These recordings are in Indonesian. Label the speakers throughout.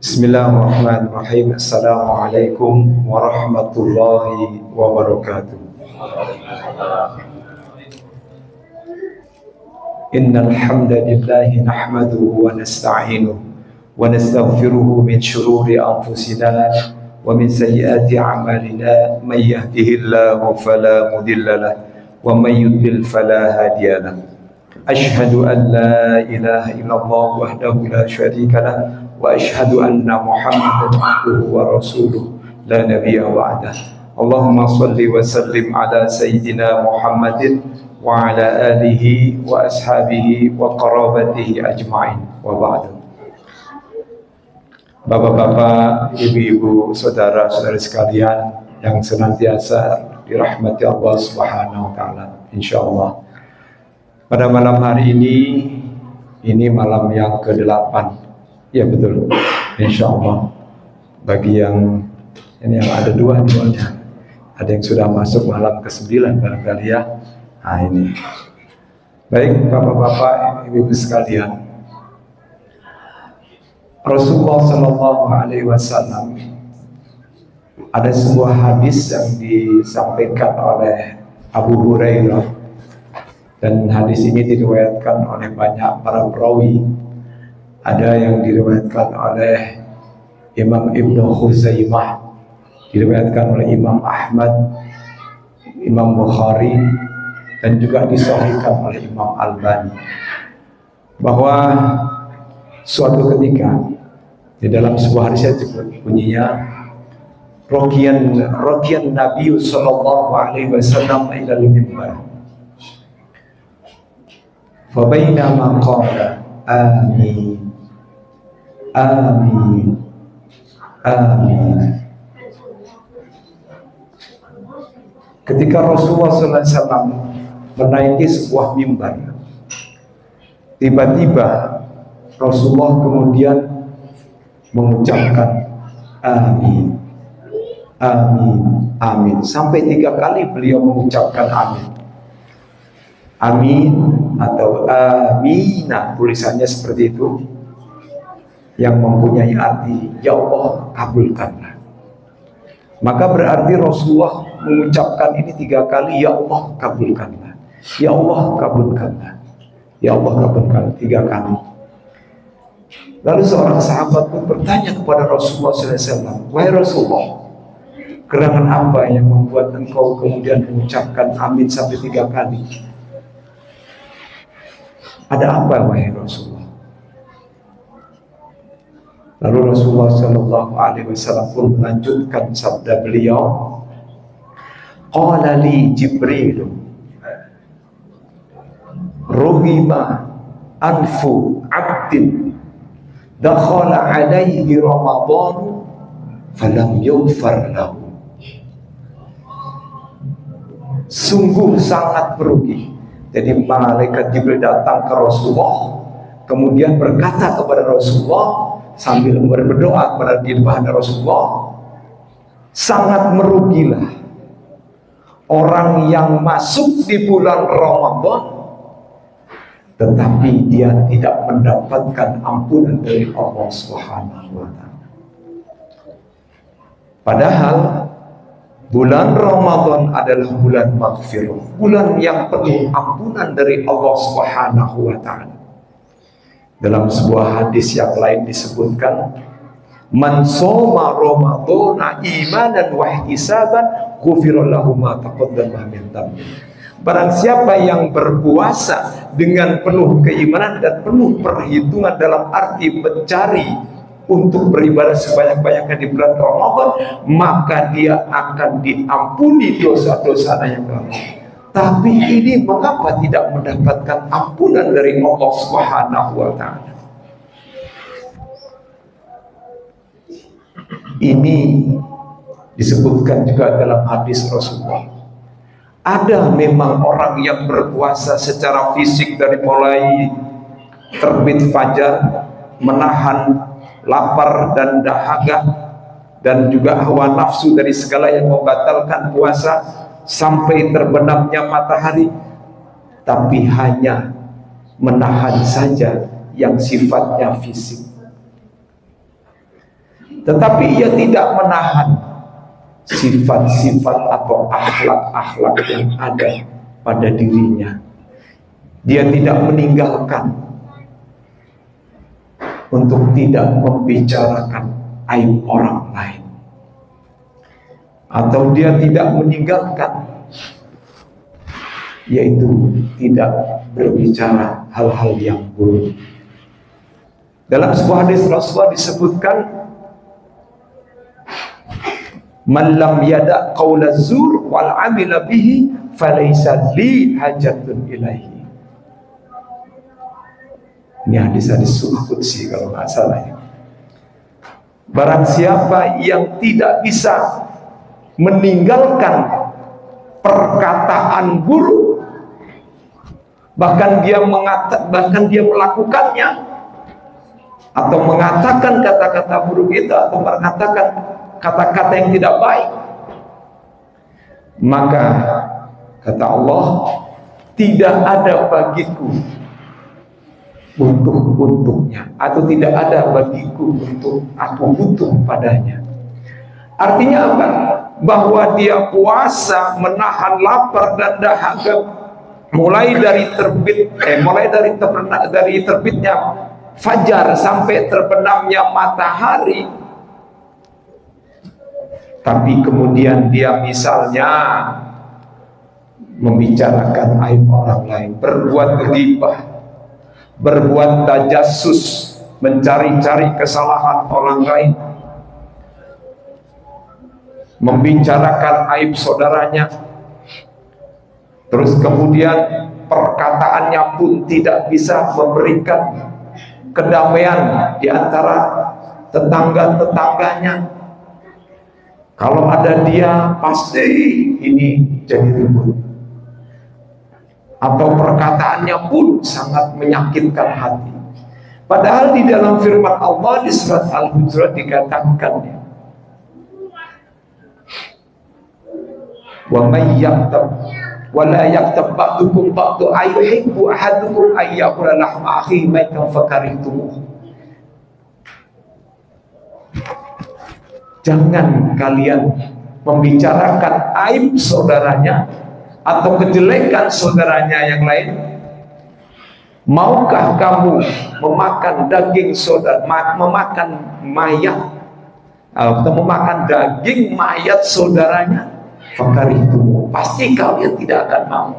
Speaker 1: Bismillahirrahmanirrahim. Assalamualaikum warahmatullahi wabarakatuh. Innal hamdalillah nahmaduhu wa nasta'inuhu wa nastaghfiruhu min shururi anfusina wa min sayyiati a'malina may yahdihillahu fala mudilla lahu wa may yudlil fala hadiya lahu. Ashhadu an la ilaha illallah wahdahu la syarika lah wa ashhadu anna Muhammadan abduhu wa rasuluh la nabiyya ba'dah. Allahumma salli wa sallim ala sayyidina Muhammadin wa ala alihi wa ashabihi wa qarabatihi ajma'in wa ba'du. Bapak-bapak, ibu-ibu, saudara-saudari sekalian yang senantiasa dirahmati Allah Subhanahu wa taala, insyaallah. Pada malam hari ini malam yang ke-8. Ya betul, insya Allah. Bagi yang ini yang ada dua duanya, ada yang sudah masuk malam ke-9 barangkali ya. Nah ini. Baik bapak-bapak, ibu-ibu sekalian, Rasulullah Shallallahu Alaihi Wasallam ada sebuah hadis yang disampaikan oleh Abu Hurairah. Dan hadis ini diriwayatkan oleh banyak para perawi. Ada yang diriwayatkan oleh Imam Ibnu Khuzaimah, diriwayatkan oleh Imam Ahmad, Imam Bukhari, dan juga disahihkan oleh Imam Albani, bahwa suatu ketika di dalam sebuah hadis disebut bunyinya Rokian Nabi Sallallahu Alaihi Wasallam ilal mimbar. Fabainama qala amin amin amin. Ketika Rasulullah SAW menaiki sebuah mimbar, tiba-tiba Rasulullah kemudian mengucapkan amin amin amin sampai 3 kali beliau mengucapkan amin. Amin atau aminah, tulisannya seperti itu, yang mempunyai arti ya Allah kabulkanlah. Maka berarti Rasulullah mengucapkan ini 3 kali, ya Allah kabulkanlah, ya Allah kabulkanlah, ya Allah kabulkanlah 3 kali. Lalu seorang sahabat pun bertanya kepada Rasulullah SAW, wahai Rasulullah, gerangan apa yang membuat engkau kemudian mengucapkan amin sampai 3 kali? Ada apa wahai Rasulullah? Lalu Rasulullah Shallallahu Alaihi Wasallam pun melanjutkan sabda beliau, qala li Jibril rughima anfu abdin dakhala alaihi Ramadan falam yughfar lahu. Sungguh sangat merugi. Jadi malaikat Jibril datang ke Rasulullah, kemudian berkata kepada Rasulullah sambil berdoa kepada diri Rasulullah, sangat merugilah orang yang masuk di bulan Ramadan tetapi dia tidak mendapatkan ampunan dari Allah Subhanahu wa taala. Padahal bulan Ramadan adalah bulan maghfirah, bulan yang penuh ampunan dari Allah Subhanahu wa taala. Dalam sebuah hadis yang lain disebutkan, man shoma ramadhana imanan wa ihtisaban ghufira lahu ma taqaddama min dhanbi. Barang siapa yang berpuasa dengan penuh keimanan dan penuh perhitungan dalam arti mencari untuk beribadah sebanyak-banyaknya di bulan Ramadan, maka dia akan diampuni dosa-dosanya yang lalu. Tapi ini mengapa tidak mendapatkan ampunan dari Allah Subhanahu wa taala? Ini disebutkan juga dalam hadis Rasulullah. Ada memang orang yang berpuasa secara fisik dari mulai terbit fajar, menahan lapar dan dahaga, dan juga hawa nafsu dari segala yang membatalkan puasa sampai terbenamnya matahari, tapi hanya menahan saja yang sifatnya fisik. tetapi ia tidak menahan sifat-sifat atau akhlak-akhlak yang ada pada dirinya. Dia tidak meninggalkan untuk tidak membicarakan aib orang lain, atau dia tidak meninggalkan, yaitu tidak berbicara hal-hal yang buruk. Dalam sebuah hadis Rasulullah disebutkan, man lam yada' qawla zur wal amila bihi falaysa li hajatun ilaihi. Ini hadis-hadis Sunnah Qudsi kalau nggak salah ya. Barang siapa yang tidak bisa meninggalkan perkataan buruk, bahkan dia melakukannya atau mengatakan kata-kata buruk itu, atau mengatakan kata-kata yang tidak baik, maka kata Allah, tidak ada bagiku untuknya, atau tidak ada bagiku untuk aku butuh padanya. Artinya apa? Bahwa dia puasa menahan lapar dan dahaga mulai dari terbitnya fajar sampai terbenamnya matahari. Tapi kemudian dia misalnya membicarakan aib orang lain, berbuat ghibah, berbuat tajassus, mencari-cari kesalahan orang lain, membicarakan aib saudaranya, terus kemudian perkataannya pun tidak bisa memberikan kedamaian di antara tetangga-tetangganya. Kalau ada dia, pasti ini jadi ribut. Atau perkataannya pun sangat menyakitkan hati. Padahal di dalam firman Allah di surat Al-Hujurat dikatakan, wa may yaktab wa la yaktab ba'dukum ba'du ayyuhibbu ahadukum ayyakula lahma akhihi maitan fakarihtumuh. Jangan kalian membicarakan aib saudaranya atau kejelekan saudaranya yang lain. Maukah kamu memakan daging saudara, memakan mayat atau memakan daging mayat saudaranya? Fakarihtumuh, pasti kalian tidak akan mau.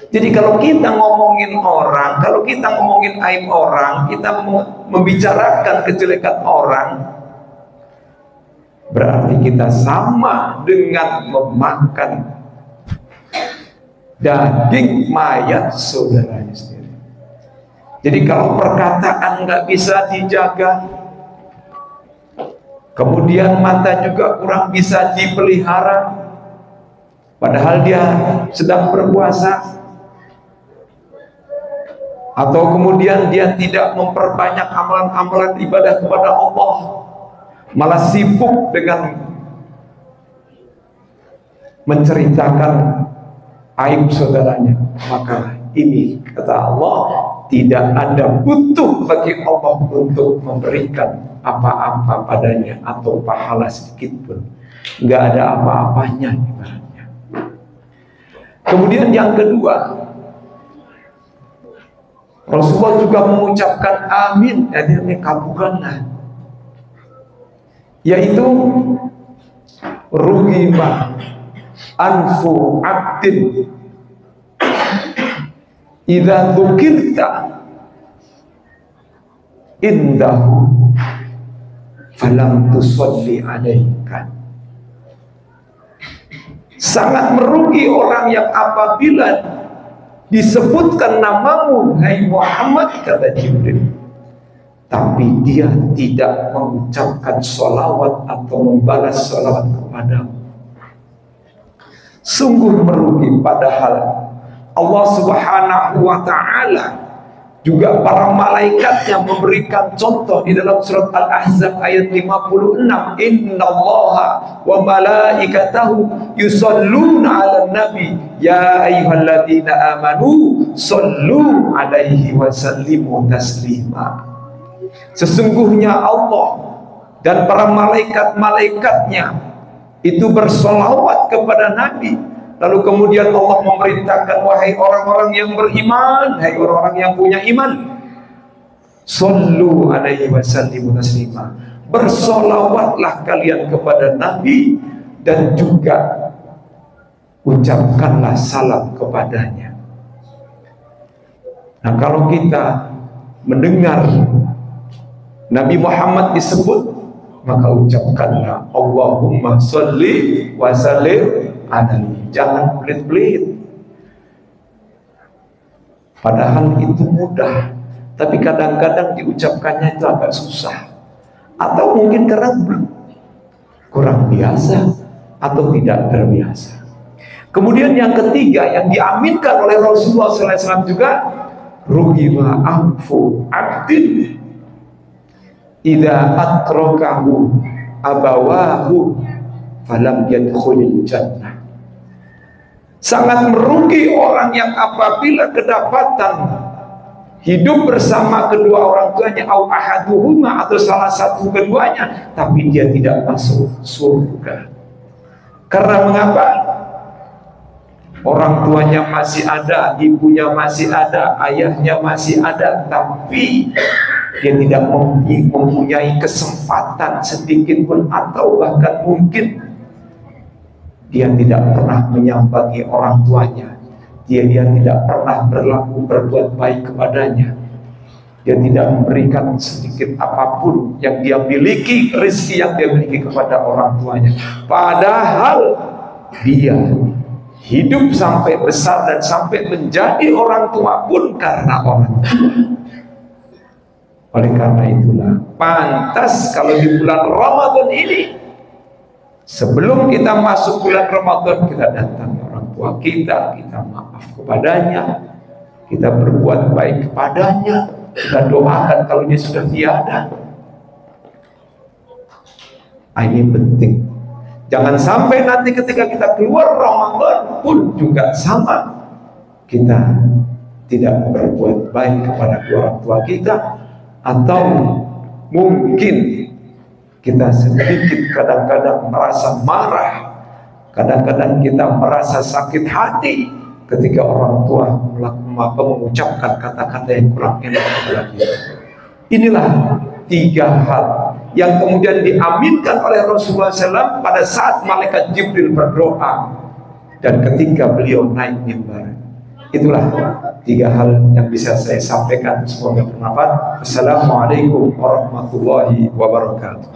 Speaker 1: Jadi kalau kita ngomongin orang, kalau kita ngomongin aib orang, kita membicarakan kejelekan orang, berarti kita sama dengan memakan daging mayat saudaranya sendiri. Jadi kalau perkataan nggak bisa dijaga, kemudian mata juga kurang bisa dipelihara, padahal dia sedang berpuasa, atau kemudian dia tidak memperbanyak amalan-amalan ibadah kepada Allah, malah sibuk dengan menceritakan aib saudaranya, maka ini kata Allah, tidak ada butuh bagi Allah untuk memberikan apa-apa padanya atau pahala sedikit pun, nggak ada apa-apanya ibaratnya. Kemudian yang kedua, Rasulullah juga mengucapkan amin, jadi kabulkanlah, yaitu rughima anfu abdin idza dzukirta indahu falam tusalli alaika. Sangat merugi orang yang apabila disebutkan namamu, hai Muhammad, kata Jibril, tapi dia tidak mengucapkan sholawat atau membalas sholawat kepadamu. Sungguh merugi. Padahal Allah Subhanahu wa ta'ala juga para malaikat yang memberikan contoh di dalam surat Al-Ahzab ayat 56, innallaha wa malaikatahu yusalluna 'alan nabi ya ayyuhalladzina amanu sallu 'alaihi wa sallimu taslima. Sesungguhnya Allah dan para malaikat-malaikatnya itu bersolawat kepada Nabi. Lalu kemudian Allah memerintahkan, wahai orang-orang yang beriman, hai orang-orang yang punya iman, sallu alaihi wasallimu taslima, bersolawatlah kalian kepada Nabi dan juga ucapkanlah salam kepadanya. Nah, kalau kita mendengar Nabi Muhammad disebut, maka ucapkanlah Allahumma sholli wa sallim alaihi. Jangan pelit-pelit. Padahal itu mudah, tapi kadang-kadang diucapkannya itu agak susah. Atau mungkin karena kurang biasa atau tidak terbiasa. Kemudian yang ketiga yang diaminkan oleh Rasulullah SAW juga, ruhima anfu abdin idza atrakahu abawahu falam yadkhulil jannah. Sangat merugi orang yang apabila kedapatan hidup bersama kedua orang tuanya, au ahaduhuma, atau salah satu keduanya, tapi dia tidak masuk surga. Karena mengapa? Orang tuanya masih ada, ibunya masih ada, ayahnya masih ada, tapi dia tidak mempunyai kesempatan sedikit pun, atau bahkan mungkin dia tidak pernah menyambangi orang tuanya. Dia tidak pernah berbuat baik kepadanya. Dia tidak memberikan sedikit apapun yang dia miliki, rezeki yang dia miliki kepada orang tuanya. Padahal dia hidup sampai besar dan sampai menjadi orang tua pun karena orang tua. Oleh karena itulah pantas kalau di bulan Ramadan ini, sebelum kita masuk bulan Ramadan, kita datangi orang tua kita, kita maaf kepadanya, kita berbuat baik kepadanya, kita doakan kalau dia sudah tiada. Ini penting. Jangan sampai nanti ketika kita keluar Ramadan pun juga sama, kita tidak berbuat baik kepada orang tua kita, atau mungkin kita sedikit kadang-kadang merasa marah, kadang-kadang kita merasa sakit hati ketika orang tua mengucapkan kata-kata yang kurang enak kepada kita. Inilah tiga hal yang kemudian diaminkan oleh Rasulullah SAW pada saat malaikat Jibril berdoa dan ketika beliau naik mimbar. Itulah tiga hal yang bisa saya sampaikan. Semoga bermanfaat. Assalamualaikum warahmatullahi wabarakatuh.